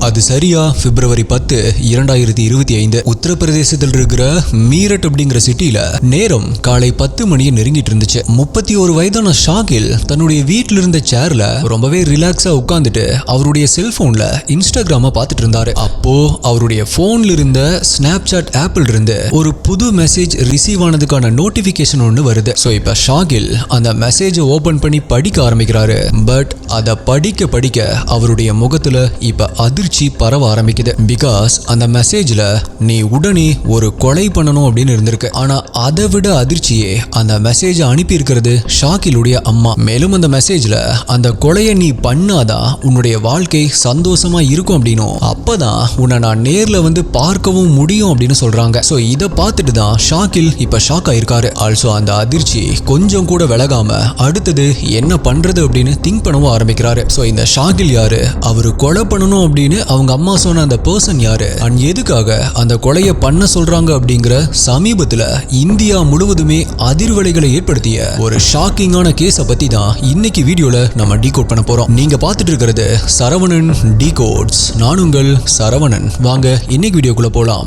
அது சரியா பிப்ரவரி 10, 2025 உத்தரப்பிரதேசத்தில் இருக்கிற மீரட் அப்படிங்கிற சிட்டில நேரம் காலை 10 மணியை நெருங்கிட்டு இருந்துச்சு. 31 வயதான ஷாகில் தன்னுடைய வீட்டில் இருந்த சேர்ல ரொம்பவே ரிலாக்ஸா உட்கார்ந்துட்டு அவருடைய செல்போன்ல இன்ஸ்டாகிராம பார்த்துட்டு இருந்தாரு. அப்போ அவருடைய போன்ல இருந்த ஸ்னாப்சாட் ஆப்பில் இருந்து ஒரு புது மெசேஜ் ரிசீவ் ஆனதுக்கான நோட்டிபிகேஷன் ஒன்று வருது. சோ இப்ப ஷாகில் அந்த மெசேஜை ஓபன் பண்ணி படிக்க ஆரம்பிக்கிறாரு. பட் அதை படிக்க படிக்க அவருடைய முகத்துல இப்ப அதிர்ச்சி பரவ ஆரம்பிக்குது. பிகாஸ் அந்த மெசேஜ்ல நீ உடனே ஒரு கொலை பண்ணணும் அப்படின்னு இருந்திருக்கு. ஆனா அதை விட அதிர்ச்சியே அந்த மெசேஜ் அனுப்பி இருக்கிறது ஷாகிலுடைய அம்மா. மேலும் அந்த மெசேஜ்ல அந்த கொலையை நீ பண்ணாதான் உன்னுடைய வாழ்க்கை சந்தோஷமா இருக்கும் அப்படின்னும் அப்பதான் உன்னை நான் நேர்ல வந்து பார்க்கவும் முடியும் அப்படின்னு சொல்றாங்க. சோ இதை பார்த்துட்டு தான் ஷாகில் இப்ப ஷாக் ஆயிருக்காரு. ஆல்சோ அந்த அதிர்ச்சி கொஞ்சம் கூட விலகாம அடுத்தது என்ன பண்றது அப்படின்னு திங்க் பண்ணவும் ஆரம்பிக்கிறாரு. சோ இந்த ஷாகில் யாரு, அவரு கொலை பண்ணணும் அப்படின்னு அவங்க அம்மா சொன்ன அந்த பர்சன் யாரு, அண்ட் எதுக்காக அந்த கொலையை பண்ண சொல்றாங்க அப்படிங்கிற சமீபத்துல இந்தியா முழுவதுமே அதிர்வலைகளை ஏற்படுத்திய ஒரு ஷாக்கிங்கான கேஸை பத்தி தான் இன்னைக்கு வீடியோல நம்ம டீகோட் பண்ண போறோம். நீங்க பார்த்துட்டு இருக்கிறது சரவணன் டீகோட்ஸ். நான் உங்கள் சரவணன். வாங்க இன்னைக்கு வீடியோக்குள்ள போலாம்.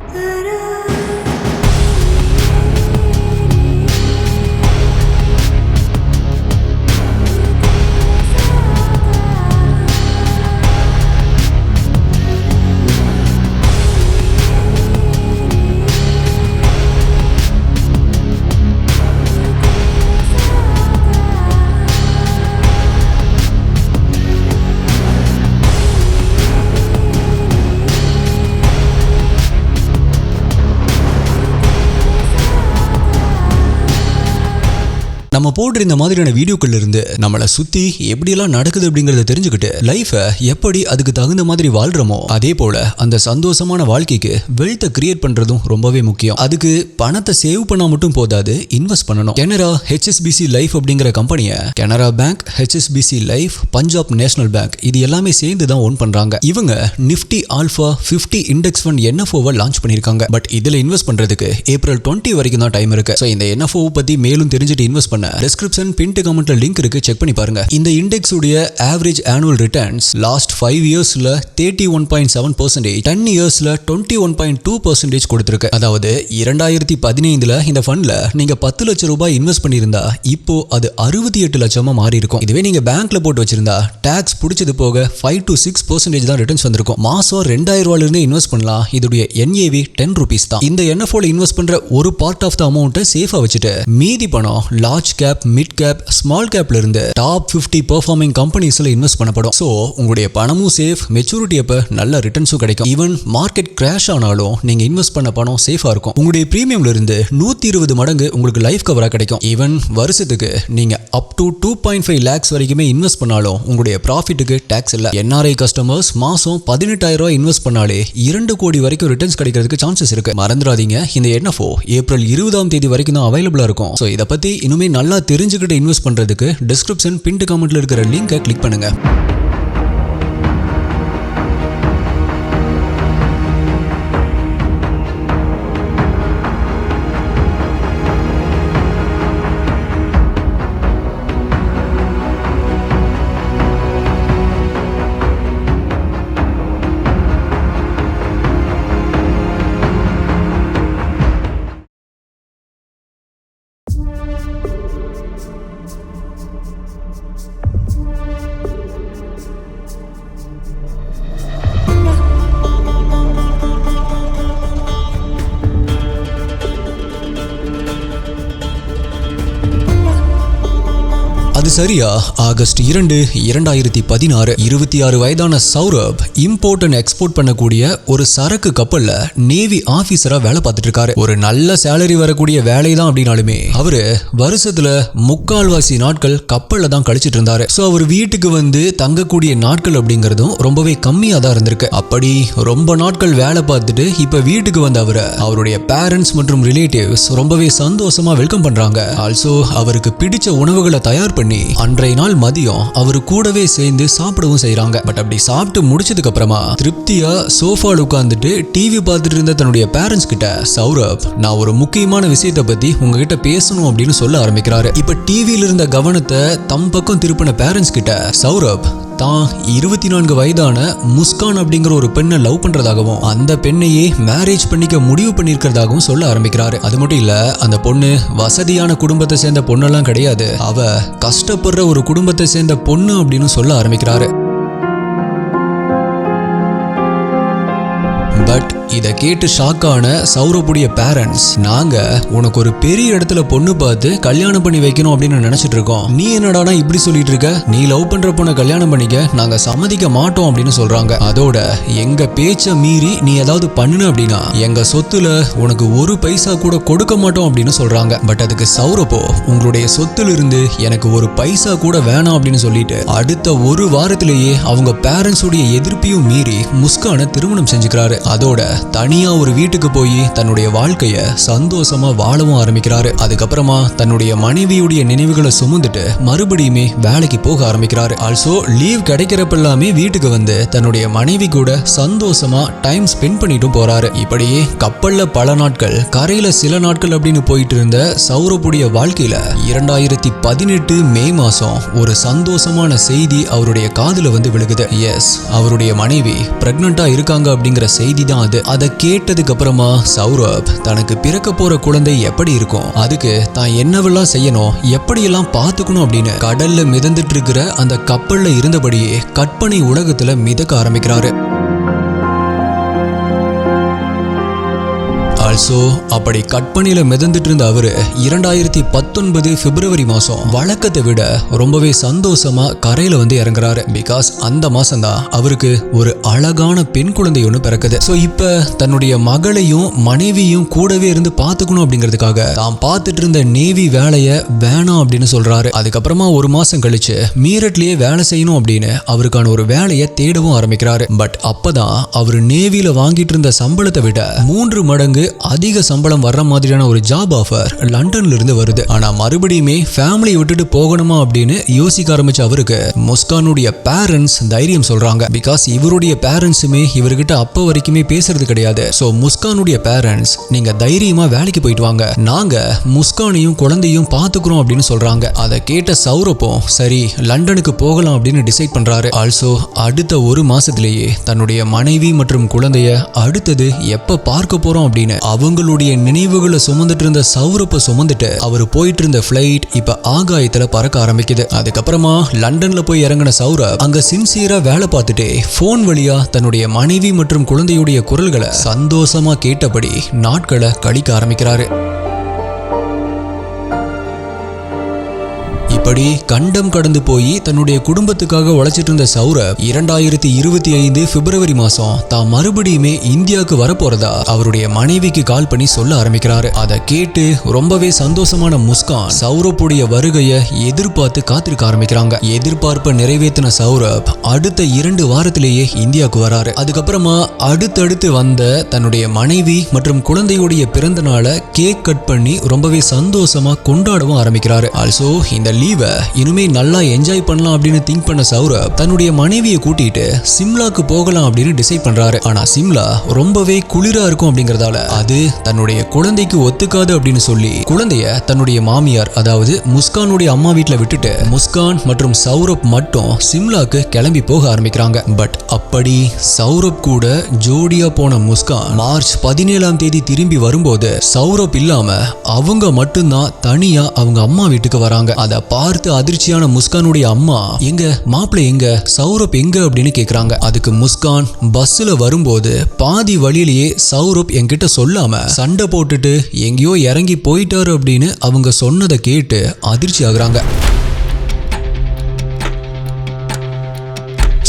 நம்ம போடுற இந்த மாதிரியான வீடியோக்கள் இருந்து நம்மளை சுத்தி எப்படியெல்லாம் நடக்குது அப்படிங்கறத தெரிஞ்சுக்கிட்டு லைஃபை எப்படி அதுக்கு தகுந்த மாதிரி வாழ்றோமோ அதே போல அந்த சந்தோஷமான வாழ்க்கைக்கு வெல்த்தை கிரியேட் பண்றதும் ரொம்பவே முக்கியம். அதுக்கு பணத்தை சேவ் பண்ணா மட்டும் போதாது, இன்வெஸ்ட் பண்ணணும். கனரா HSBC லைஃப் அப்படிங்கிற கம்பெனியை Canara bank, HSBC life, Punjab national bank இது எல்லாமே சேர்ந்து தான் ஓன் பண்றாங்க. இவங்க Nifty alpha 50 index fund NFO launch பண்ணிருக்காங்க. பட் இதுல இன்வெஸ்ட் பண்றதுக்கு ஏப்ரல் 20 வரைக்கும் தான் டைம் இருக்கு. இந்த NFO பத்தி மேலும் தெரிஞ்சுட்டு இன்வெஸ்ட் பண்ண டிஸ்கிரிப்ஷன் பின்ட் கமெண்ட்ல லிங்க் இருக்கு, செக் பண்ணி பாருங்க. இந்த இண்டெக்ஸ் உடைய ஆவரேஜ் ஆனுவல் ரிட்டர்ன்ஸ் லாஸ்ட் 5 இயர்ஸ்ல 31.7%, 10 இயர்ஸ்ல 21.2% கொடுத்திருக்கு. அதாவது 2015ல இந்த ஃபண்ட்ல நீங்க 10 லட்சம் ரூபாய் இன்வெஸ்ட் பண்ணியிருந்தா இப்போ அது 68 லட்சமா மாறி இருக்கும். இதுவே நீங்க பேங்க்ல போட்டு வச்சிருந்தா டாக்ஸ் பிடிச்சது போக 5 to 6% தான் ரிட்டர்ன்ஸ் வந்திருக்கும். மாசம் 2000 ரூபாயில இருந்து இன்வெஸ்ட் பண்ணலாம். இதோட NAV 10 ரூபீஸ் தான். இந்த NFO இன்வெஸ்ட் பண்ற ஒரு பார்ட் ஆஃப் த அமௌண்ட்டை சேஃபா வச்சுட்டு மீதி பணம் large cap, mid cap, small கேப்ல இருந்து டாப் 50 பெர்ஃபார்மிங் கம்பெனிஸ்ல இன்வெஸ்ட் பண்ணப்படும். சோ உங்களுடைய பணமும் சேஃப், மெச்சூரிட்டி அப்ப நல்ல ரிட்டர்ன்ஸும் கிடைக்கும். ஈவன் மார்க்கெட் கிராஷ் ஆனாலும் நீங்க இன்வெஸ்ட் பண்ண பணம் சேஃபா இருக்கும். உங்களுடைய பிரீமியம்ல இருந்து 120 மடங்கு உங்களுக்கு லைஃப் கவரா கிடைக்கும். ஈவன் வருஷத்துக்கு நீங்க அப் டு 2.5 lakhs வரைக்குமே இன்வெஸ்ட் பண்ணாலும் உங்களுடைய ப்ராஃபிட்டுக்கு டாக்ஸ் இல்ல. NRI கஸ்டமர்ஸ் மாசம் 18,000 ரூபாய் இன்வெஸ்ட் பண்ணாலே 2 கோடி வரைக்கும் ரிட்டர்ன்ஸ் கிடைக்கிறதுக்கு சான்சஸ் இருக்கு. மறந்துடாதீங்க, இந்த NFO ஏப்ரல் 20ஆம் தேதி வரைக்கும் தான் அவைலபிளா இருக்கும். சோ இத பத்தி இன்னுமே நல்லா தெரிஞ்சுக்கிட்டு இன்வெஸ்ட் பண்றதுக்கு டிஸ்கிரிப்ஷன் பின்ட் கமெண்ட்ல இருக்கிற லிங்கை கிளிக் பண்ணுங்க. அது சரியா ஆகஸ்ட் 2, 2016 26 வயதான சௌரப் இம்போர்ட் அண்ட் எக்ஸ்போர்ட் பண்ணக்கூடிய ஒரு சரக்கு கப்பல்ல நேவி ஆபீசரா வேலை பார்த்துட்டு இருக்காரு. ஒரு நல்ல சேலரி வரக்கூடிய வேலை தான் அப்படின்னாலுமே அவரு வருஷத்துல 3/4 நாட்கள் கப்பல்ல தான் கழிச்சிட்டு இருந்தாரு. சோ அவர் வீட்டுக்கு வந்து தங்கக்கூடிய நாட்கள் அப்படிங்கறதும் ரொம்பவே கம்மியா தான் இருந்திருக்கு. அப்படி ரொம்ப நாட்கள் வேலை பார்த்துட்டு இப்ப வீட்டுக்கு வந்த அவருடைய பேரண்ட்ஸ் மற்றும் ரிலேட்டிவ்ஸ் ரொம்பவே சந்தோஷமா வெல்கம் பண்றாங்க. ஆல்சோ அவருக்கு பிடிச்ச உணவுகளை தயார் பண்ணி அன்றைய நாள் மதியம் அவரு கூடவே சேர்ந்து சாப்பிடவும் செய்யறாங்க. பட் அப்படி சாப்பிட்டு முடிச்சதுக்கு அப்புறமா திருப்தியா சோஃபால உட்கார்ந்துட்டு டிவி பார்த்துட்டு இருந்த தன்னுடைய பேரண்ட்ஸ் கிட்ட சௌரப், நான் ஒரு முக்கியமான விஷயத்தை பத்தி உங்ககிட்ட பேசணும் அப்படின்னு சொல்ல ஆரம்பிக்கிறாரு. இப்ப டிவியில இருந்த கவனத்தை தம் பக்கம் திருப்பின பேரண்ட்ஸ் கிட்ட சௌரப் தான் 24 வயதான முஸ்கான் அப்படிங்கிற ஒரு பெண்ணை லவ் பண்றதாகவும் அந்த பெண்ணையே மேரேஜ் பண்ணிக்க முடிவு பண்ணிருக்கிறதாகவும் சொல்ல ஆரம்பிக்கிறாரு. அது மட்டும் இல்ல, அந்த பொண்ணு வசதியான குடும்பத்தை சேர்ந்த பொண்ணெல்லாம் கிடையாது, அவ கஷ்டப்படுற ஒரு குடும்பத்தை சேர்ந்த பொண்ணு அப்படின்னு சொல்ல ஆரம்பிக்கிறாரு. பட் இதை கேட்டு ஷாக்கான சௌரப்புடைய பேரண்ட்ஸ், நாங்க உனக்கு ஒரு பெரிய இடத்துல பொண்ணு பார்த்து கல்யாணம் பண்ணி வைக்கணும் அப்படின்னு நினைச்சிட்டு இருக்கோம், நீ என்னடானா இப்படி சொல்லிட்டு இருக்க, நீ லவ் பண்ற பொண்ணை கல்யாணம் பண்ணிக்க நாங்க சம்மதிக்க மாட்டோம் அப்படின்னு சொல்றாங்க. அதோட எங்க பேச்ச மீறி நீ ஏதாவது பண்ணுன அப்படின்னா எங்க சொத்துல உனக்கு ஒரு பைசா கூட கொடுக்க மாட்டோம் அப்படின்னு சொல்றாங்க. பட் அதுக்கு சௌரப்போ, உங்களுடைய சொத்துல இருந்து எனக்கு ஒரு பைசா கூட வேணாம் அப்படின்னு சொல்லிட்டு அடுத்த ஒரு வாரத்திலேயே அவங்க பேரண்ட்ஸ் உடைய எதிர்ப்பையும் மீறி முஸ்கானை திருமணம் செஞ்சுக்கிறாரு. அதோட தனியா ஒரு வீட்டுக்கு போய் தன்னுடைய வாழ்க்கைய சந்தோஷமா வாழவும் ஆரம்பிக்கிறாரு. அதுக்கப்புறமா தன்னுடைய மனைவியுடைய நினைவுகளை சுமந்துட்டு மறுபடியுமே வேலைக்கு போக ஆரம்பிக்கிறாரு. ஆல்சோ லீவ் கிடைக்கிறப்ப எல்லாமே வீட்டுக்கு வந்து தன்னுடைய மனைவி கூட சந்தோஷமா டைம் ஸ்பெண்ட் பண்ணிட்டும் போறாரு. இப்படியே கப்பல்ல பல நாட்கள், கரையில சில நாட்கள் அப்படின்னு போயிட்டு இருந்த சௌரப்புடைய வாழ்க்கையில 2018 மே மாசம் ஒரு சந்தோஷமான செய்தி அவருடைய காதுல வந்து விழுகுது. எஸ், அவருடைய மனைவி பிரெக்னண்டா இருக்காங்க அப்படிங்கிற செய்தி தான் அது. அதை கேட்டதுக்கு அப்புறமா சௌரப் தனக்கு பிறக்க போற குழந்தை எப்படி இருக்கும், அதுக்கு தான் என்னவெல்லாம் செய்யணும், எப்படியெல்லாம் பார்த்துக்கணும் அப்படின்னு கடல்ல மிதந்துட்டு இருக்கிற அந்த கப்பல்ல இருந்தபடியே கற்பனை உலகத்துல மிதக்க ஆரம்பிக்கிறாரு. ஆல்சோ அப்படி கற்பனையில மிதந்துட்டு இருந்த அவரு 2019 பிப்ரவரி மாசம் வழக்கத்தை விட ரொம்பவே சந்தோஷமா கரையில வந்து இறங்குறாரு. பிகாஸ் அந்த மாசம் தான் அவருக்கு ஒரு அழகான பெண் குழந்தை ஒன்று பிறக்குது. ஸோ இப்ப தன்னுடைய மகளையும் மனைவியும் கூடவே இருந்து பார்த்துக்கணும் அப்படிங்கிறதுக்காக தான் பார்த்துட்டு இருந்த நேவி வேலையை வேணாம் அப்படின்னு சொல்றாரு. அதுக்கப்புறமா ஒரு மாசம் கழிச்சு மீரட்லயே வேலை செய்யணும் அப்படின்னு அவருக்கான ஒரு வேலையை தேடவும் ஆரம்பிக்கிறாரு. பட் அப்பதான் அவர் நேவியில வாங்கிட்டு இருந்த சம்பளத்தை விட 3 மடங்கு அதிக சம்பளம் வர்ற மாதிரியான ஒரு ஜாப் ஆஃபர் லண்டன்ல இருந்து வருது. ஆனா மறுபடியுமே ஃபேமிலி விட்டுட்டு போகணுமா அப்படின்னு யோசிக்க ஆரம்பிச்ச அவருக்கு முஸ்கானுடைய பேரண்ட்ஸ் தைரியம் சொல்றாங்க. பிகாஸ் இவருடைய பேரண்ட்ஸுமே இவர்கிட்ட அப்ப வரைக்குமே பேசுறது கிடையாது. சோ முஸ்கானுடைய பேரண்ட்ஸ், நீங்க தைரியமா வேலைக்கு போயிட்டு வாங்க, நாங்க முஸ்கானையும் குழந்தையும் பாத்துக்கிறோம் அப்படின்னு சொல்றாங்க. அதை கேட்ட சௌரப்பும் சரி லண்டனுக்கு போகலாம் அப்படின்னு டிசைட் பண்றாரு. ஆல்சோ அடுத்த ஒரு மாசத்திலேயே தன்னுடைய மனைவி மற்றும் குழந்தைய அடுத்தது எப்ப பார்க்க போறோம் அப்படின்னு அவங்களுடைய நினைவுகளை சுமந்துட்டு இருந்த சௌரப்ப சுமந்துட்டு அவர் போயிட்டு இருந்த பிளைட் இப்ப ஆகாயத்துல பறக்க ஆரம்பிக்குது. அதுக்கப்புறமா லண்டன்ல போய் இறங்கின சௌரப் அங்க சின்சியரா வேலை பார்த்துட்டே போன் வழியா தன்னுடைய மனைவி மற்றும் குழந்தையுடைய குரல்களை சந்தோஷமா கேட்டபடி நாட்களை கழிக்க ஆரம்பிக்கிறாரு. இப்படி கண்டம் கடந்து போய் தன்னுடைய குடும்பத்துக்காக உழைச்சிட்டு இருந்த சௌரப் 2025 பிப்ரவரி மாசம் தான் மறுபடியுமே இந்தியாவுக்கு வரப்போறதா அவருடைய மனைவிக்கு கால் பண்ணி சொல்ல ஆரம்பிக்கிறாரு. அதை கேட்டு ரொம்பவே சந்தோஷமான முஸ்கான் சௌரப்புடைய வருகையை எதிர்பார்த்து காத்திருக்க ஆரம்பிக்கிறாங்க. எதிர்பார்ப்பை நிறைவேற்றின சௌரப் அடுத்த 2 வாரத்திலேயே இந்தியாவுக்கு வராரு. அதுக்கப்புறமா அடுத்தடுத்து வந்த தன்னுடைய மனைவி மற்றும் குழந்தையுடைய பிறந்த நாளை கேக் கட் பண்ணி ரொம்பவே சந்தோஷமா கொண்டாடவும் ஆரம்பிக்கிறாரு. ஆல்சோ இந்த லீவ் இனிமே நல்லா என்ஜாய் பண்ணலாம் அப்படின்னு திங்க் பண்ண சௌரப் தன்னுடைய மனைவியை கூட்டிட்டு சிம்லாக்கு போகலாம் அப்படின்னு டிசைட் பண்றாரு. ஆனா சிம்லா ரொம்பவே குளிரா இருக்கும் அப்படிங்கறதால அது தன்னுடைய குழந்தைக்கு ஒத்துக்காது அப்படின்னு சொல்லி குழந்தைய தன்னுடைய மாமியார், அதாவது முஸ்கானுடைய அம்மா வீட்டுல விட்டுட்டு முஸ்கான் மற்றும் சௌரப் மட்டும் சிம்லாக்கு கிளம்பி போக ஆரம்பிக்கிறாங்க. பட் அப்படி சௌரப் கூட ஜோடியா போன முஸ்கான் மார்ச் 17ஆம் தேதி திரும்பி வரும்போது சௌரப் இல்லாம அவங்க மட்டும்தான் தனியா அவங்க அம்மா வீட்டுக்கு வராங்க. அதை பார்த்து அதிர்ச்சியான முஸ்கானுடைய அம்மா, எங்க மாப்பிள்ளை எங்க, சௌரப் எங்க அப்படின்னு கேக்குறாங்க. அதுக்கு முஸ்கான் பஸ்ல வரும்போது பாதி வழியிலேயே சௌரப் என்கிட்ட சொல்லாம சண்டை போட்டுட்டு எங்கேயோ இறங்கி போயிட்டாரு அப்படின்னு அவங்க சொன்னதை கேட்டு அதிர்ச்சி ஆகுறாங்க.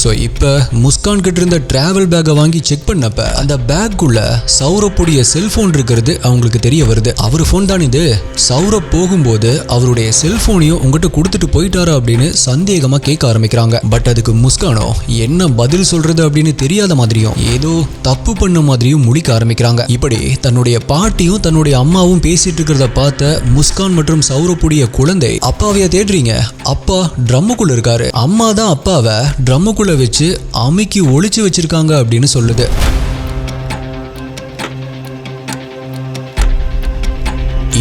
ஸோ இப்போ முஸ்கான் கிட்ட இருந்த டிராவல் பேக்கை வாங்கி செக் பண்ணப்ப அந்த பேக்குள்ள சௌரப்புடைய செல்போன் இருக்கிறது அவங்களுக்கு தெரிய வருது. அவர் ஃபோன் தான் இது, சௌரப் போகும்போது அவருடைய செல்போனையும் உங்ககிட்ட கொடுத்துட்டு போயிட்டாரா அப்படின்னு சந்தேகமா கேட்க ஆரம்பிக்கிறாங்க. பட் அதுக்கு முஸ்கானோ என்ன பதில் சொல்றது அப்படின்னு தெரியாத மாதிரியும் ஏதோ தப்பு பண்ண மாதிரியும் முடிக்க ஆரம்பிக்கிறாங்க. இப்படி தன்னுடைய பாட்டியும் தன்னுடைய அம்மாவும் பேசிட்டு இருக்கிறத பார்த்த முஸ்கான் மற்றும் சௌரப்புடைய குழந்தை, அப்பாவைய தேடுறீங்க, அப்பா ட்ரம்முக்குள்ள இருக்காரு, அம்மா தான் அப்பாவை ட்ரம்முக்குள்ள வச்சு அமுக்கி ஒளிச்சு வச்சிருக்காங்க அப்படின்னு சொல்லுது.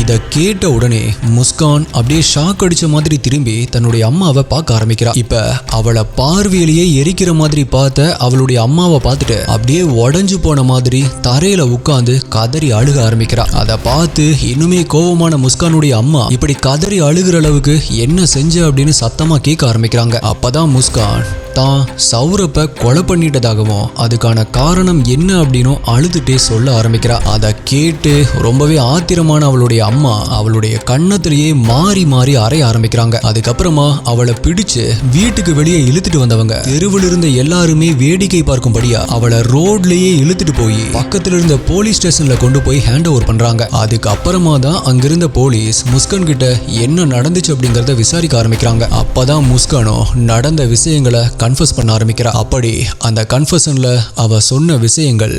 இத கேட்ட உடனே முஸ்கான் அப்படியே ஷாக் அடிச்ச மாதிரி திரும்பி தன்னுடைய அம்மாவை பார்க்க ஆரம்பிக்கிறா. இப்ப அவளை பார்வையிலேயே எரிக்கிற மாதிரி பார்த்த அவளுடைய அம்மாவை பார்த்துட்டு அப்படியே உடஞ்சு போன மாதிரி தரையில உட்கார்ந்து கதறி அழுக ஆரம்பிக்கிறா. அதை பார்த்து இன்னுமே கோபமான முஸ்கானுடைய அம்மா இப்படி கதறி அழுகிற அளவுக்கு என்ன செஞ்ச அப்படின்னு சத்தமா கேட்க ஆரம்பிக்கிறாங்க. அப்பதான் முஸ்கான் தான் சௌரப்பை கொலை பண்ணிட்டதாகவும் அதுக்கான காரணம் என்ன அப்படின்னு அழுதுட்டே சொல்ல ஆரம்பிக்கிறா. அதை கேட்டு ரொம்பவே ஆத்திரமான அவளுடைய அம்மா அவளுடைய கண்ணத்திலேயே மாறி மாறி அறைய ஆரம்பிக்கிறாங்க. அதுக்கப்புறமா அவளை பிடிச்சு வீட்டுக்கு வெளியே இழுத்துட்டு வந்தவங்க தெருவில் இருந்த எல்லாருமே வேடிக்கை பார்க்கும்படியா அவளை ரோட்லயே இழுத்துட்டு போய் பக்கத்துல இருந்த போலீஸ் ஸ்டேஷன்ல கொண்டு போய் ஹேண்ட் ஓவர் பண்றாங்க. அதுக்கப்புறமா தான் அங்கிருந்த போலீஸ் முஸ்கான் கிட்ட என்ன நடந்துச்சு அப்படிங்கறத விசாரிக்க ஆரம்பிக்கிறாங்க. அப்பதான் முஸ்கானோ நடந்த விஷயங்களை கன்ஃபஸ் பண்ண ஆரம்பிக்கிறா. அப்படி அந்த கன்ஃபஷன்ல அவ சொன்ன விஷயங்கள்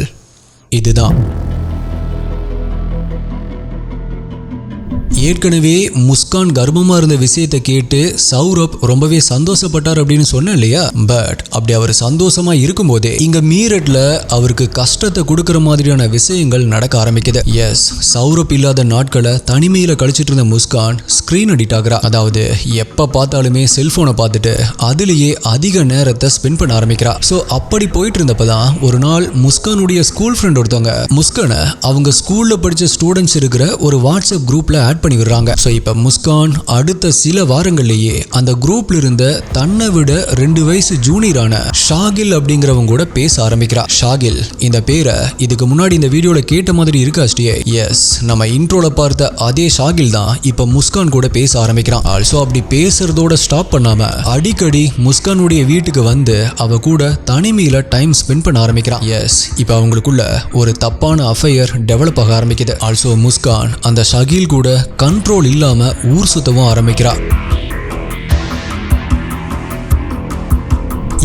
இதுதான். ஏற்கனவே முஸ்கான் கர்ப்பமா இருந்த விஷயத்தை கேட்டு சௌரப் ரொம்பவே சந்தோஷப்பட்டார் அப்படின்னு சொன்னேன் இல்லையா? பட் அப்படி அவர் சந்தோஷமா இருக்கும் போதே இங்க மீரட்ல அவருக்கு கஷ்டத்தை கொடுக்கற மாதிரியான விஷயங்கள் நடக்க ஆரம்பிக்குது. எஸ், சௌரப் இல்லாத நாட்களை தனிமையில கழிச்சிட்டு இருந்த முஸ்கான் ஸ்கிரீன் அடிக்ட் ஆகிறா. அதாவது எப்ப பார்த்தாலுமே செல்போனை பார்த்துட்டு அதுலயே அதிக நேரத்தை ஸ்பெண்ட் பண்ண ஆரம்பிக்கிறா. சோ அப்படி போயிட்டு இருந்தப்பதான் ஒரு நாள் முஸ்கானுடைய ஸ்கூல் ஃப்ரெண்ட் ஒருத்தவங்க முஸ்கானை அவங்க ஸ்கூல்ல படிச்ச ஸ்டூடெண்ட்ஸ் இருக்கிற ஒரு வாட்ஸ்அப் குரூப்ல ஆட் பண்ணி விடுறாங்க. சோ இப்ப முஸ்கான் அடுத்த சில வாரங்கள்லயே அந்த குரூப்ல இருந்த தன்னை விட 2 வயசு ஜூனியரான ஷாகில் அப்படிங்கிறவங்க கூட பேச ஆரம்பிக்கிறா. ஷாகில் இந்த பேரை இதுக்கு முன்னாடி இந்த வீடியோல கேட்ட மாதிரி இருக்காஸ்டியே. எஸ், நம்ம இன்ட்ரோல பார்த்த அதே ஷாகில் தான் இப்ப முஸ்கான் கூட பேச ஆரம்பிக்கிறான். ஆல்சோ அப்படி பேசுறதோட ஸ்டாப் பண்ணாம அடிக்கடி முஸ்கானுடைய வீட்டுக்கு வந்து அவ கூட தனிமையில டைம் ஸ்பெண்ட் பண்ண ஆரம்பிக்கிறான். எஸ், இப்ப அவங்களுக்குள்ள ஒரு தப்பான அஃபையர் டெவலப் ஆக ஆரம்பிக்குது. ஆல்சோ முஸ்கான் அந்த ஷாகில் கூட கண்ட்ரோல் இல்லாம ஊர் சுத்தவும் ஆரம்பிக்கிறா.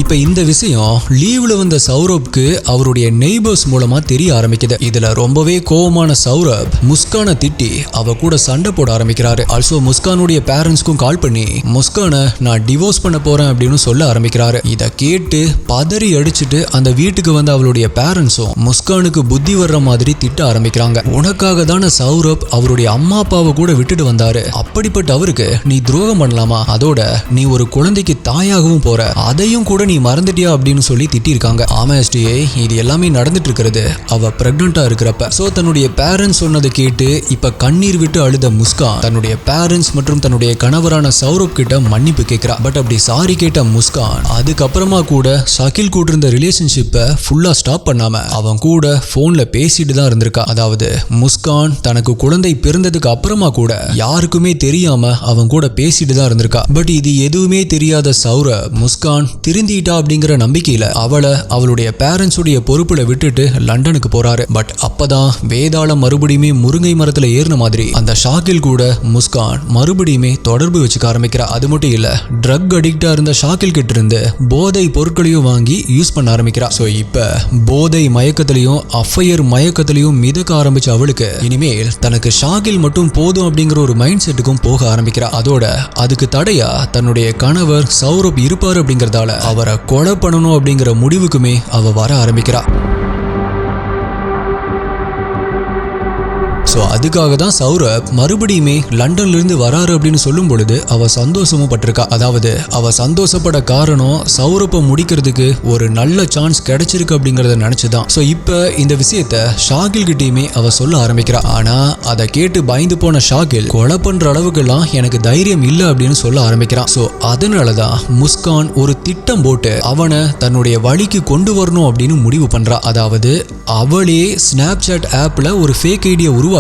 இப்ப இந்த விஷயம் லீவ்ல வந்த சௌரப்க்கு அவருடைய நெய்பர்ஸ் மூலமா தெரிய ஆரம்பிக்குது. இதுல ரொம்பவே கோவமான சௌரப் முஸ்கானை திட்டி அவ கூட சண்டை போட ஆரம்பிக்கிறாரு. ஆல்சோ முஸ்கானுடைய பேரண்ட்ஸ்க்கும் கால் பண்ணி முஸ்கானை நான் டிவோர்ஸ் பண்ண போறேன் அப்படின்னு சொல்ல ஆரம்பிக்கிறாரு. இத கேட்டு பதறி அடிச்சுட்டு அந்த வீட்டுக்கு வந்த அவளுடைய பேரண்ட்ஸும் முஸ்கானுக்கு புத்தி வர்ற மாதிரி திட்ட ஆரம்பிக்கிறாங்க. உனக்காக தானே சௌரப் அவருடைய அம்மா அப்பாவை கூட விட்டுட்டு வந்தாரு. அப்படிப்பட்ட அவருக்கு நீ துரோகம் பண்ணலாமா? அதோட நீ ஒரு குழந்தைக்கு தாயாகவும் போற, அதையும் கூட நீ மறந்துட்டியா அப்படின்னு சொல்லி திட்டிருக்காங்க. ஆமாஸ்டியே, இது எல்லாமே நடந்துட்டு இருக்கிறது அவ பிரெக்னண்டா இருக்கிறப்ப. சோ தன்னுடைய பேரண்ட்ஸ் சொன்னதை கேட்டு இப்ப கண்ணீர் விட்டு அழுத முஸ்கான் தன்னுடைய பேரண்ட்ஸ் மற்றும் தன்னுடைய கணவரான சௌரப் கிட்ட மன்னிப்பு கேட்கிறா. பட் அப்படி சாரி கேட்ட முஸ்கான் அதுக்கப்புறமா கூட ஷகில் கூட இருந்த ரிலேஷன்ஷிப்பை ஃபுல்லா ஸ்டாப் பண்ணாம அவன் கூட போன்ல பேசிட்டு தான் இருந்திருக்கா. அதாவது முஸ்கான் தனக்கு குழந்தை பிறந்ததுக்கு அப்புறமா கூட யாருக்குமே தெரியாம அவன் கூட பேசிட்டு தான் இருந்திருக்கா. பட் இது எதுவுமே தெரியாத சௌரப் முஸ்கான் திருந்தி அப்படிங்கிற நம்பிக்கையில அவளை அவளுடைய பேரண்ட்ஸ் உடைய பொறுப்புல விட்டுட்டு லண்டனுக்கு போறாரு. பட் அப்பதான் வேதாளம் மறுபடியுமே முருங்கை மரத்துல ஏறின மாதிரி அந்த ஷாகில் கூட முஸ்கான் மறுபடியுமே தொடர்பு வச்சுக்க ஆரம்பிக்கிறா. அது மட்டும் இல்ல, ட்ரக் அடிக்டா இருந்த ஷாகில் கிட்ட இருந்து போதை பொருட்களையும் வாங்கி யூஸ் பண்ண ஆரம்பிக்கிறா. சோ இப்ப போதை மயக்கத்திலையும் அஃபையர் மயக்கத்திலையும் மிதக்க ஆரம்பிச்ச அவளுக்கு இனிமேல் தனக்கு ஷாகில் மட்டும் போதும் அப்படிங்கிற ஒரு மைண்ட் செட்டுக்கும் போக ஆரம்பிக்கிறா. அதோட அதுக்கு தடையா தன்னுடைய கணவர் சௌரப் இருப்பாரு அப்படிங்கறதால அவரை கொலை பண்ணணும் அப்படிங்கிற முடிவுக்குமே அவ வர ஆரம்பிக்கிறா. ஸோ அதுக்காக தான் சௌரப் மறுபடியுமே லண்டன்ல இருந்து வராரு அப்படின்னு சொல்லும் பொழுது அவ சந்தோஷமும் பட்டிருக்கா. அதாவது அவ சந்தோஷப்பட காரணம் சௌரப்பை முடிக்கிறதுக்கு ஒரு நல்ல சான்ஸ் கிடைச்சிருக்கு அப்படிங்கறத நினைச்சுதான். ஸோ இப்ப இந்த விஷயத்த ஷாகில் கிட்டயுமே அவ சொல்ல ஆரம்பிக்கிறா. ஆனா அதை கேட்டு பயந்து போன ஷாகில் கொலை பண்ற அளவுக்கு எல்லாம் எனக்கு தைரியம் இல்லை அப்படின்னு சொல்ல ஆரம்பிக்கிறான். ஸோ அதனாலதான் முஸ்கான் ஒரு திட்டம் போட்டு அவனை தன்னுடைய வழிக்கு கொண்டு வரணும் அப்படின்னு முடிவு பண்றா. அதாவது அவளே ஸ்னாப்சாட் ஆப்ல ஒரு ஃபேக் ஐடியை உருவாக்கி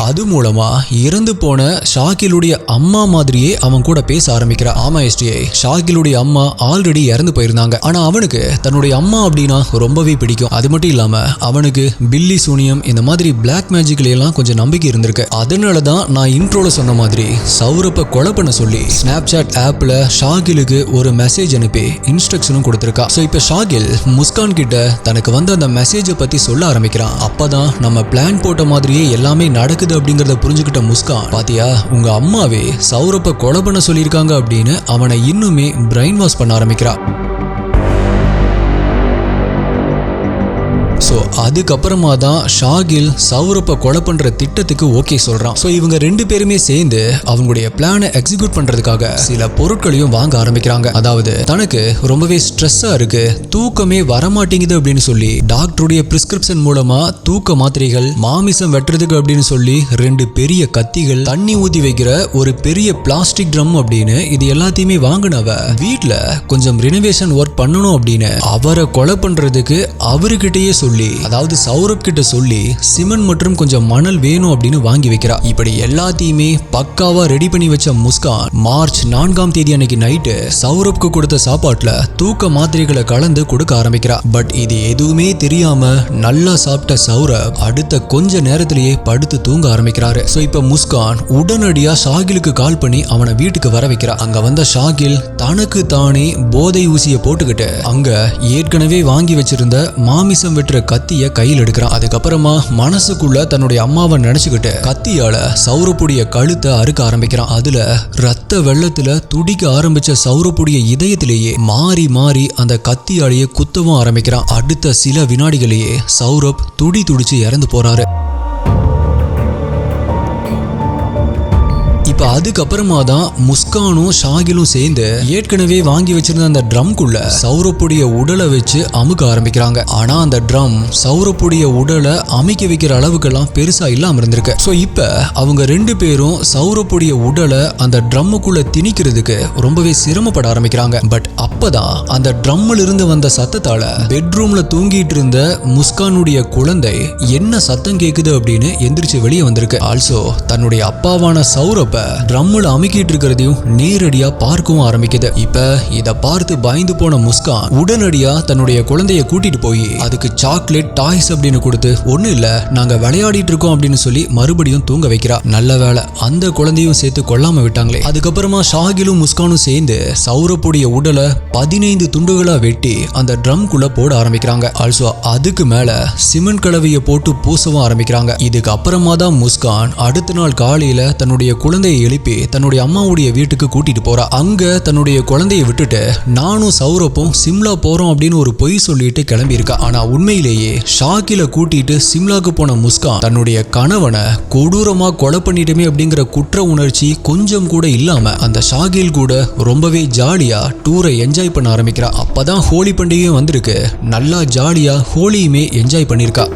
அது மூலமா இறந்து போன ஷாகிலுடைய அம்மா மாதிரியே அவன் கூட பேச ஆரம்பிக்கிறா. ஆமா எஸ்டிஏ, ஷாகிலுடைய அம்மா ஆல்ரெடி இறந்து போயிருந்தாங்க. ஆனா அவனுக்கு தன்னுடைய அம்மா அப்படின்னா ரொம்பவே பிடிக்கும். அது மட்டும் இல்லாம அவனுக்கு பில்லி சூனியம் இந்த மாதிரி பிளாக் மேஜிக்ல எல்லாம் கொஞ்சம் நம்பிக்கை இருந்திருக்கு. அதனாலதான் நான் இன்ட்ரோல சொன்ன மாதிரி சௌரப்பை கொலை பண்ண சொல்லி ஸ்னாப்சாட் ஆப்ல ஷாகிலுக்கு ஒரு மெசேஜ் அனுப்பி இன்ஸ்ட்ரக்ஷனும் கொடுத்திருக்கா. சோ இப்ப ஷாகில் முஸ்கான் கிட்ட தனக்கு வந்த அந்த மெசேஜை பத்தி சொல்ல ஆரம்பிக்கிறான். அப்பதான் நம்ம பிளான் போட்ட மாதிரியே எல்லாமே நடக்குது அப்படிங்கறத புரிஞ்சுக்கிட்ட முஸ்கான், பாத்தியா உங்க அம்மாவே சௌரப்பை கொலை பண்ண சொல்லியிருக்காங்க அப்படின்னு அவனை இன்னுமே பிரெயின் வாஷ் பண்ண ஆரம்பிக்கிறா. ஸோ அதுக்கப்புறமா தான் ஷாகில் சௌரப்பை கொலை பண்ற திட்டத்துக்கு ஓகே சொல்றான். சோ இவங்க ரெண்டு பேருமே சேர்ந்து அவங்களுடைய பிளானை எக்ஸிக்யூட் பண்றதுக்காக சில பொருட்களையும் வாங்க ஆரம்பிக்கிறாங்க. அதாவது தனக்கு ரொம்பவே ஸ்ட்ரெஸ்ஸா இருக்கு, தூக்கமே வரமாட்டேங்குது அப்படின்னு சொல்லி டாக்டருடைய பிரிஸ்கிரிப்ஷன் மூலமா தூக்க மாத்திரைகள், மாமிசம் வெட்டுறதுக்கு அப்படின்னு சொல்லி 2 பெரிய கத்திகள், தண்ணி ஊத்தி வைக்கிற ஒரு பெரிய பிளாஸ்டிக் ட்ரம் அப்படின்னு இது எல்லாத்தையுமே வாங்கினவ வீட்ல கொஞ்சம் ரினோவேஷன் ஒர்க் பண்ணணும் அப்படின்னு அவரை கொலை பண்றதுக்கு அவர்கிட்டயே சொல்லி, அதாவது சௌரப் கிட்ட சொல்லி சிமெண்ட் மற்றும் கொஞ்சம் மணல் வேணும் அப்படின்னு வாங்கி வைக்கிறா. இப்படி எல்லாத்தையுமே பக்காவா ரெடி பண்ணி வச்ச முஸ்கான் மார்ச் 4ஆம் தேதி அன்னைக்கு நைட்டு சௌரப்க்கு கொடுத்த சாப்பாட்டுல தூக்க மாத்திரைகளை கலந்து கொடுக்க ஆரம்பிக்கிறா. பட் இது எதுவுமே தெரியாம நல்லா சாப்பிட்ட சௌரப் அடுத்த கொஞ்ச நேரத்திலேயே படுத்து தூங்க ஆரம்பிக்கிறாரு. சோ இப்ப முஸ்கான் உடனடியா ஷாகிலுக்கு கால் பண்ணி அவனை வீட்டுக்கு வர வைக்கிறா. அங்க வந்த ஷாகில் தனக்கு தானே போதை ஊசியை போட்டுக்கிட்டு அங்க ஏற்கனவே வாங்கி வச்சிருந்த மாமிசம் வெட்டுற கத்திய கையில் எடுக்கிறான். அதுக்கப்புறமா மனசுக்குள்ள தன்னுடைய அம்மாவை நினைச்சுக்கிட்டு கத்தியால சௌரப்புடைய கழுத்தை அறுக்க ஆரம்பிக்கிறான். அதுல ரத்த வெள்ளத்துல துடிக்க ஆரம்பிச்ச சௌரப்புடைய இதயத்திலேயே மாறி மாறி அந்த கத்தியாலேயே குத்தவும் ஆரம்பிக்கிறான். அடுத்த சில வினாடிகளையே சௌரப் துடிச்சு இறந்து போறாரு. இப்ப அதுக்கப்புறமா தான் முஸ்கானும் ஷாகிலும் சேர்ந்து ஏற்கனவே வாங்கி வச்சிருந்த அந்த ட்ரம்குள்ள சௌரப்புடைய உடலை வச்சு அமுக்க ஆரம்பிக்கிறாங்க. ஆனா அந்த ட்ரம் சௌரப்புடைய உடலை அமைக்க வைக்கிற அளவுக்கெல்லாம் பெருசா இல்லாம இருந்திருக்கு. சோ இப்ப அவங்க 2 பேரும் சௌரப்புடைய உடலை அந்த ட்ரம்முக்குள்ள திணிக்கிறதுக்கு ரொம்பவே சிரமப்பட ஆரம்பிக்கிறாங்க. பட் அப்பதான் அந்த ட்ரம்மில் இருந்து வந்த சத்தத்தால பெட்ரூம்ல தூங்கிட்டு இருந்த முஸ்கானுடைய குழந்தை என்ன சத்தம் கேக்குது அப்படின்னு எந்திரிச்சு வெளியே வந்திருக்கு. ஆல்சோ தன்னுடைய அப்பாவான சௌரப்ப ட்ரம்முல அமுக்கிட்டு இருக்கிறதையும் நேரடியா பார்க்கவும் ஆரம்பிக்குது. இப்ப இத பார்த்து பயந்து போன முஸ்கான் உடனடியா தன்னுடைய குழந்தைய கூட்டிட்டு போய் அதுக்கு சாக்லேட் டாய்ஸ் அப்படின்னு கொடுத்து, ஒண்ணு இல்ல நாங்க விளையாடிட்டு இருக்கோம் அப்படின்னு சொல்லி மறுபடியும் தூங்க வைக்கிறா. நல்ல வேளை அந்த குழந்தையும் சேர்த்து கொல்லாம விட்டாங்களே. அதுக்கப்புறமா ஷாகிலும் முஸ்கானும் சேர்ந்து சௌரப்புடைய உடலை 15 துண்டுகளா வெட்டி அந்த ட்ரம்குள்ள போட ஆரம்பிக்கிறாங்க. ஆல்சோ அதுக்கு மேல சிமெண்ட் கலவையை போட்டு பூசவும் ஆரம்பிக்கிறாங்க. இதுக்கு அப்புறமா தான் முஸ்கான் அடுத்த நாள் காலையில தன்னுடைய குழந்தையை எழுப்பி தன்னுடைய அம்மாவுடைய வீட்டுக்கு கூட்டிட்டு போறா. அங்க தன்னுடைய குழந்தையை விட்டுட்டு நானும் சௌரப்பும் சிம்லா போறோம் அப்படின்னு ஒரு பொய் சொல்லிட்டு கிளம்பி இருக்கா. ஆனா உண்மையிலேயே ஷாகில கூட்டிட்டு சிம்லாக்கு போன முஸ்கான் தன்னுடைய கணவனை கொடூரமா கொலை பண்ணிட்டுமே அப்படிங்கிற குற்ற உணர்ச்சி கொஞ்சம் கூட இல்லாம அந்த ஷாகில் கூட ரொம்பவே ஜாலியா டூரை என்ஜாய் பண்ண ஆரம்பிக்கிறா. அப்பதான் ஹோலி பண்டிகையும் வந்திருக்கு. நல்லா ஜாலியா ஹோலியுமே என்ஜாய் பண்ணிருக்கா.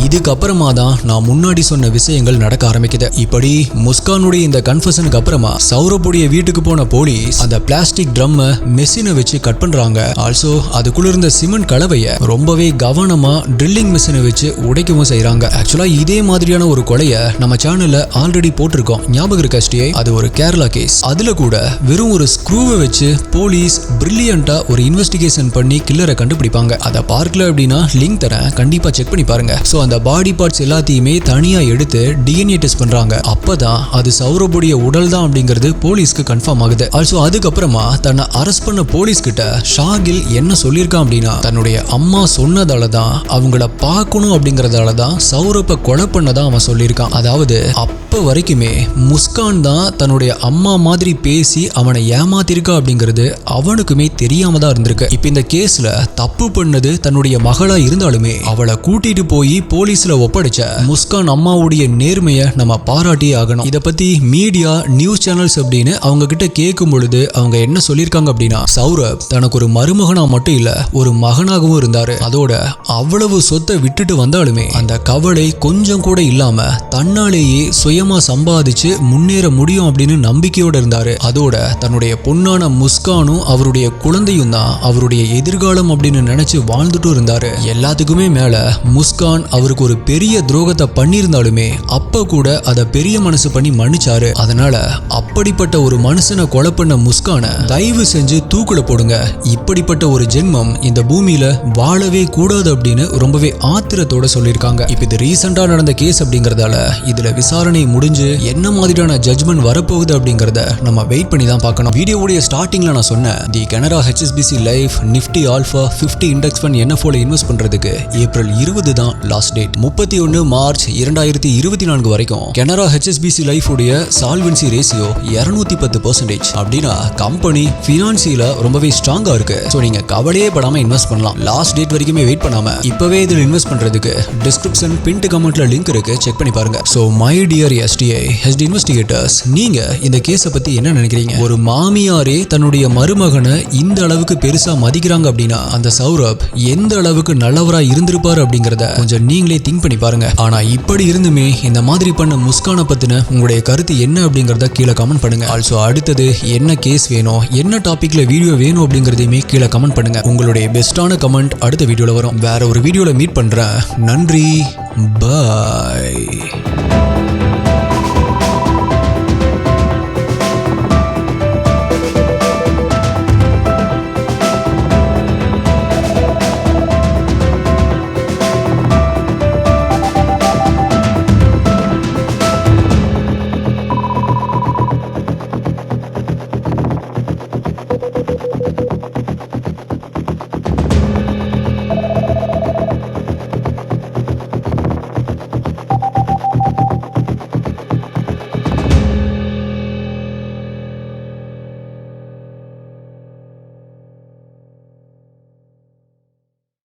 இதுக்கப்புறமா தான் நான் முன்னாடி சொன்ன விஷயங்கள் நடக்க ஆரம்பிக்குது. இப்படி முஸ்கானுடைய இந்த கன்ஃபஷனுக்கு அப்புறமா சௌரப்புடைய வீட்டுக்கு போன போலீஸ் அந்த பிளாஸ்டிக் ட்ரம்மை மெஷினை வச்சு கட் பண்றாங்க. ஆல்சோ அதுக்குள்ள இருந்த சிமெண்ட் கலவையை ரொம்பவே கவனமா ட்ரில்லிங் மெஷினை வச்சு உடைக்கவும் செய்யறாங்க. ஆக்சுவலா இதே மாதிரியான ஒரு கொலையை நம்ம சேனல்ல ஆல்ரெடி போட்டிருக்கோம், ஞாபகம் இருக்கா ஸ்டே? அது ஒரு கேரளா கேஸ். அதுல கூட வெறும் ஒரு ஸ்க்ரூவை வச்சு போலீஸ் பிரில்லியண்டா ஒரு இன்வெஸ்டிகேஷன் பண்ணி கில்லரை கண்டுபிடிப்பாங்க. அதை பார்க்கல அப்படின்னா லிங்க் தரேன், கண்டிப்பா செக் பண்ணி பாருங்க. சோ அந்த பாடி பார்ட்ஸ் எல்லாத்தையுமே தனியா எடுத்து டிஎன்ஏ டெஸ்ட் பண்றாங்க. அப்பதான் அது சௌரப்புடைய உடல் தான் அப்படிங்கிறது போலீஸ்க்கு கன்ஃபார்ம் ஆகுது. ஆல்சோ அதுக்கப்புறமா தன்னை அரெஸ்ட் பண்ண போலீஸ் கிட்ட ஷாகில் என்ன சொல்லியிருக்கான் அப்படின்னா, தன்னுடைய அம்மா சொன்னதால தான் அவங்கள பார்க்கணும் அப்படிங்கறதால தான் சௌரப்பை கொலை பண்ணதான் அவன் சொல்லியிருக்கான். அதாவது அப்ப வரைக்குமே முஸ்கான் தான் தன்னுடைய அம்மா மாதிரி பேசி அவனை ஏமாத்திருக்கா அப்படிங்கிறது அவனுக்குமே தெரியாம தான் இருந்திருக்கு. இப்ப இந்த கேஸ்ல தப்பு பண்ணது தன்னுடைய மகளா இருந்தாலுமே அவளை கூட்டிட்டு போய் போலீஸ்ல ஒப்படைச்ச முஸ்கான் அம்மாவுடைய நேர்மையை நம்ம பாராட்டியே ஆகணும். இத பத்தி மீடியா நியூஸ் சேனல்ஸ் அப்படின்னு அவங்க கிட்ட கேட்கும் பொழுது அவங்க என்ன சொல்லியிருக்காங்க அப்படின்னா, சௌரப் தனக்கு ஒரு மருமகனா மட்டும் இல்ல ஒரு மகனாகவும் இருந்தாரு. அதோட அவ்வளவு சொத்தை விட்டுட்டு வந்தாலுமே அந்த கவலை கொஞ்சம் கூட இல்லாம தன்னாலேயே சுயமா சம்பாதிச்சு முன்னேற முடியும் அப்படின்னு நம்பிக்கையோட இருந்தாரு. அதோட தன்னுடைய பொண்ணான முஸ்கானும் அவருடைய குழந்தையும் தான் அவருடைய எதிர்காலம் அப்படின்னு நினைச்சு வாழ்ந்துட்டு இருந்தாரு. எல்லாத்துக்குமே மேல முஸ்கான் அவருக்கு ஒரு பெரிய துரோகத்தை பண்ணியிருந்தாலுமே அப்ப கூட அதை பெரிய மனசு பண்ணி மன்னிச்சாரு. அதனால அப்படிப்பட்ட ஒரு மனுஷனை கொலை பண்ண முஸ்கானை தயவு செஞ்சு தூக்குல போடுங்க. இப்படிப்பட்ட ஒரு ஜென்மம் இந்த பூமியில வாழவே கூடாது அப்படின்னு ரொம்பவே ஆத்திரத்தோட சொல்லியிருக்காங்க. இப்ப இது ரீசெண்டா நடந்த கேஸ் அப்படிங்கறதால இதுல விசாரணை முடிஞ்சு என்ன மாதிரியான ஜட்ஜ்மெண்ட் வரப்போகுது அப்படிங்கறத நம்ம வெயிட் பண்ணி தான் பார்க்கணும். வீடியோவுடைய ஸ்டார்டிங்ல நான் சொன்னேன், the Canara HSBC life Nifty alpha 50 index fund NFO invest பண்றதுக்கு ஏப்ரல் 20 தான் லாஸ்ட் டேட். டேட் 31 மார்ச் 2024 வரைக்கும் கனரா HSBC லைஃப் உடைய சால்வன்சி ரேஷியோ 210% அப்படின்னா கம்பெனி ஃபினான்சியலா ரொம்பவே ஸ்ட்ராங்கா இருக்கு. சோ நீங்க கவலையே படாம இன்வெஸ்ட் பண்ணலாம். லாஸ்ட் டேட் வரைக்குமே வெயிட் பண்ணாம இப்பவே இதில் இன்வெஸ்ட் பண்றதுக்கு டிஸ்கிரிப்ஷன் பின்ட் கமெண்ட்ல லிங்க் இருக்கு, செக் பண்ணி பாருங்க. So my dear STI HD investigators, நீங்க இந்த கேஸை பத்தி என்ன நினைக்கிறீங்க? ஒரு மாமியாரே தன்னுடைய மருமகனை இந்த அளவுக்கு பெருசா மதிக்கிறாங்க அப்படின்னா அந்த சௌரப் எந்த அளவுக்கு நல்லவரா இருந்திருப்பாரு அப்படிங்கறத கொஞ்சம் நீங்களே திங்க் பண்ணி பாருங்க. ஆனா இப்படி இருந்துமே இந்த மாதிரி பண்ண முஸ்கானை பத்தின உங்களுடைய கருத்து என்ன அப்படிங்கறத கீழே கமெண்ட் பண்ணுங்க. ஆல்சோ அடுத்தது என்ன கேஸ் வேணும், என்ன டாபிக்ல வீடியோ வேணும் அப்படிங்கறதையுமே கீழே கமெண்ட் பண்ணுங்க. உங்களுடைய பெஸ்டான கமெண்ட் அடுத்த வீடியோல வரும். வேற ஒரு வீடியோல மீட் பண்றேன். நன்றி, பாய்.